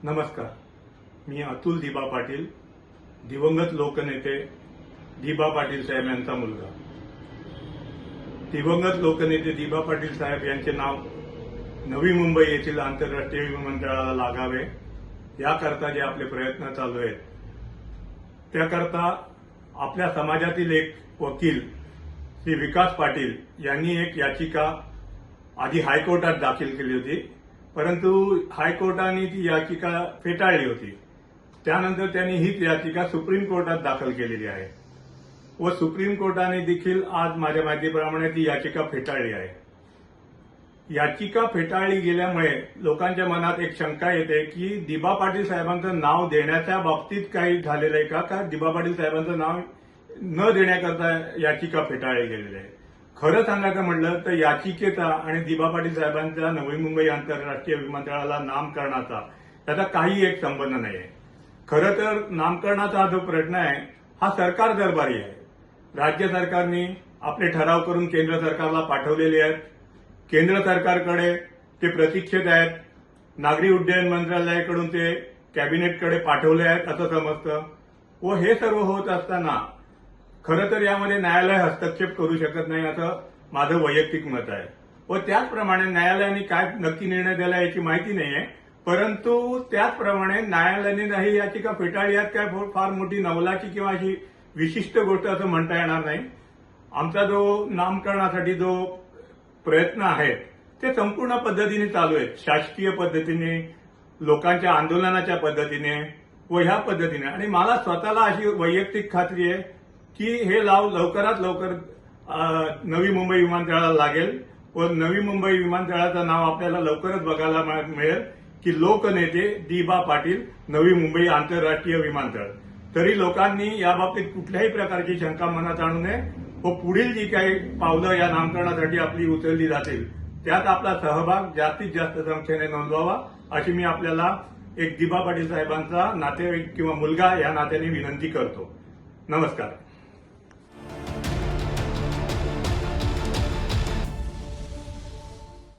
नमस्कार. मी अतुल दिबा पाटील, दिवंगत लोकनेते दिबा पाटील साहेब यांचा मुलगा. दिवंगत लोकनेते दिबा पाटील साहेब यांचे नाव नवी मुंबई येथील आंतरराष्ट्रीय विमानतळाला लागावे याकरता जे आपले प्रयत्न चालू आहेत त्याकरता आपल्या समाजातील एक वकील श्री विकास पाटील यांनी एक याचिका आधी हायकोर्टात दाखल केली होती, परंतु हायकोर्टाने ती याचिका फेटाळली होती. त्यानंतर त्यांनी हीच याचिका सुप्रीम कोर्टात दाखल केलेली आहे व सुप्रीम कोर्टाने देखील आज माझ्या माहितीप्रमाणे ती याचिका फेटाळली आहे. याचिका फेटाळली गेल्यामुळे लोकांच्या मनात एक शंका येते की दिबा पाटील साहेबांचं नाव देण्याच्या बाबतीत काही झालेलं आहे का दिबा पाटील साहेबांचं नाव न देण्याकरता याचिका फेटाळली गेलेली आहे. खरं सांगायचं म्हटलं तर याचिकेचा आणि दिबा पाटील साहेबांच्या नवी मुंबई आंतरराष्ट्रीय विमानतळाला नामकरणाचा त्याचा काही एक संबंध नाही आहे. खरं तर नामकरणाचा हा जो प्रश्न आहे हा सरकार दरबारी आहे. राज्य सरकारने आपले ठराव करून केंद्र सरकारला पाठवलेले आहेत. केंद्र सरकारकडे ते प्रतीक्षेत आहेत. नागरी उड्डयन मंत्रालयाकडून ते कॅबिनेटकडे पाठवले आहेत असं समजतं व हे सर्व होत असताना खरं तर यामध्ये न्यायालय हस्तक्षेप करू शकत नाही असं माझं वैयक्तिक मत आहे व त्याचप्रमाणे न्यायालयाने काय नक्की निर्णय दिला याची माहिती नाहीये. परंतु त्याचप्रमाणे न्यायालयाने ही याचिका फेटाळली आहेत काय फार मोठी नवलाची किंवा अशी विशिष्ट गोष्ट असं म्हणता येणार नाही. आमचा जो नामकरणासाठी जो प्रयत्न आहेत ते संपूर्ण पद्धतीने चालू आहेत, शासकीय पद्धतीने, लोकांच्या आंदोलनाच्या पद्धतीने व ह्या पद्धतीने. आणि मला स्वतःला अशी वैयक्तिक खात्री आहे की हे लवकरात लवकर नवी मुंबई विमानतळाला लागेल व नवी मुंबई विमानतळाचं नाव आपल्याला लवकरच बघायला मिळेल की लोकनेते दिबा पाटील नवी मुंबई आंतरराष्ट्रीय विमानतळ. तरी लोकांनी याबाबतीत कुठल्याही प्रकारची शंका मनात आणू नये व पुढील जी काही पावलं या नामकरणासाठी आपली उचलली जातील त्यात आपला सहभाग जास्तीत जास्त संख्येने नोंदवावा अशी मी आपल्याला एक दिबा पाटील साहेबांचा नातेवाईक किंवा मुलगा या नात्याने विनंती करतो. नमस्कार.